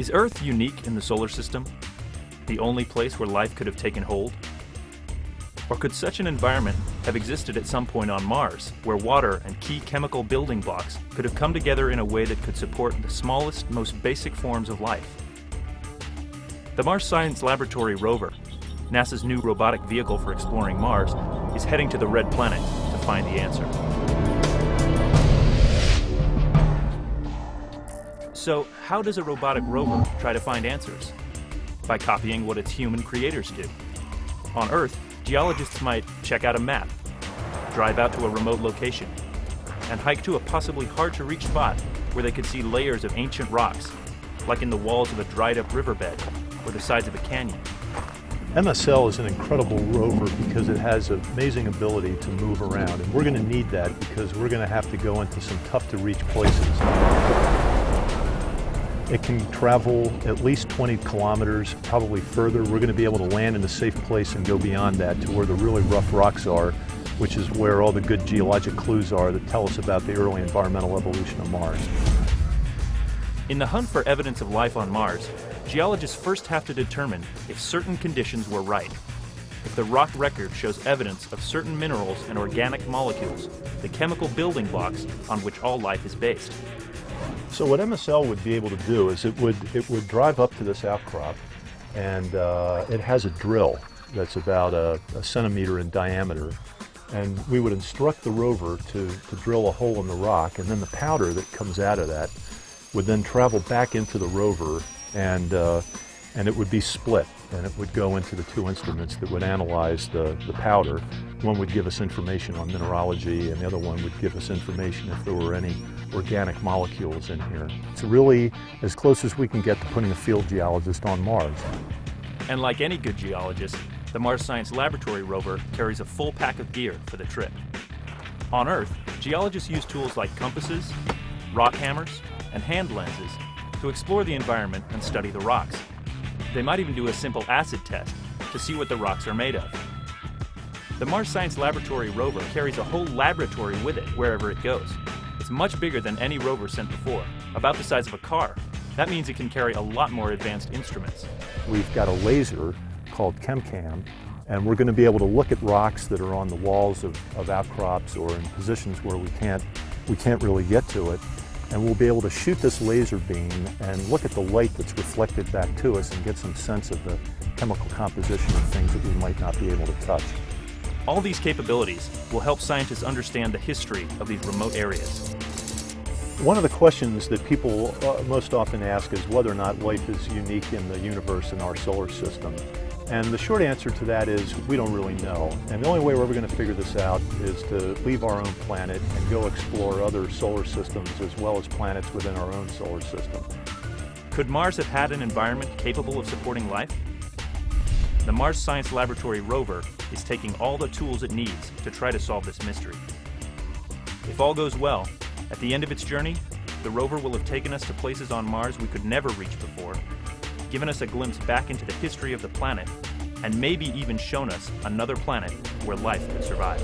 Is Earth unique in the solar system? The only place where life could have taken hold? Or could such an environment have existed at some point on Mars, where water and key chemical building blocks could have come together in a way that could support the smallest, most basic forms of life? The Mars Science Laboratory Rover, NASA's new robotic vehicle for exploring Mars, is heading to the Red Planet to find the answer. So, how does a robotic rover try to find answers? By copying what its human creators do. On Earth, geologists might check out a map, drive out to a remote location, and hike to a possibly hard-to-reach spot where they could see layers of ancient rocks, like in the walls of a dried-up riverbed or the sides of a canyon. MSL is an incredible rover because it has an amazing ability to move around, and we're going to need that because we're going to have to go into some tough-to-reach places. It can travel at least 20 kilometers, probably further. We're going to be able to land in a safe place and go beyond that to where the really rough rocks are, which is where all the good geologic clues are that tell us about the early environmental evolution of Mars. In the hunt for evidence of life on Mars, geologists first have to determine if certain conditions were right. If the rock record shows evidence of certain minerals and organic molecules, the chemical building blocks on which all life is based. So what MSL would be able to do is it would drive up to this outcrop, and it has a drill that's about a centimeter in diameter, and we would instruct the rover to drill a hole in the rock, and then the powder that comes out of that would then travel back into the rover, and it would be split, and it would go into the two instruments that would analyze the powder. One would give us information on mineralogy, and the other one would give us information if there were any organic molecules in here. It's really as close as we can get to putting a field geologist on Mars. And like any good geologist, the Mars Science Laboratory rover carries a full pack of gear for the trip. On Earth, geologists use tools like compasses, rock hammers, and hand lenses to explore the environment and study the rocks. They might even do a simple acid test to see what the rocks are made of. The Mars Science Laboratory rover carries a whole laboratory with it wherever it goes. It's much bigger than any rover sent before, about the size of a car. That means it can carry a lot more advanced instruments. We've got a laser called ChemCam, and we're going to be able to look at rocks that are on the walls of outcrops or in positions where we can't really get to it. And we'll be able to shoot this laser beam and look at the light that's reflected back to us and get some sense of the chemical composition of things that we might not be able to touch. All these capabilities will help scientists understand the history of these remote areas. One of the questions that people most often ask is whether or not life is unique in the universe in our solar system. And the short answer to that is we don't really know. And the only way we're ever going to figure this out is to leave our own planet and go explore other solar systems as well as planets within our own solar system. Could Mars have had an environment capable of supporting life? The Mars Science Laboratory rover is taking all the tools it needs to try to solve this mystery. If all goes well, at the end of its journey, the rover will have taken us to places on Mars we could never reach before, given us a glimpse back into the history of the planet, and maybe even shown us another planet where life could survive.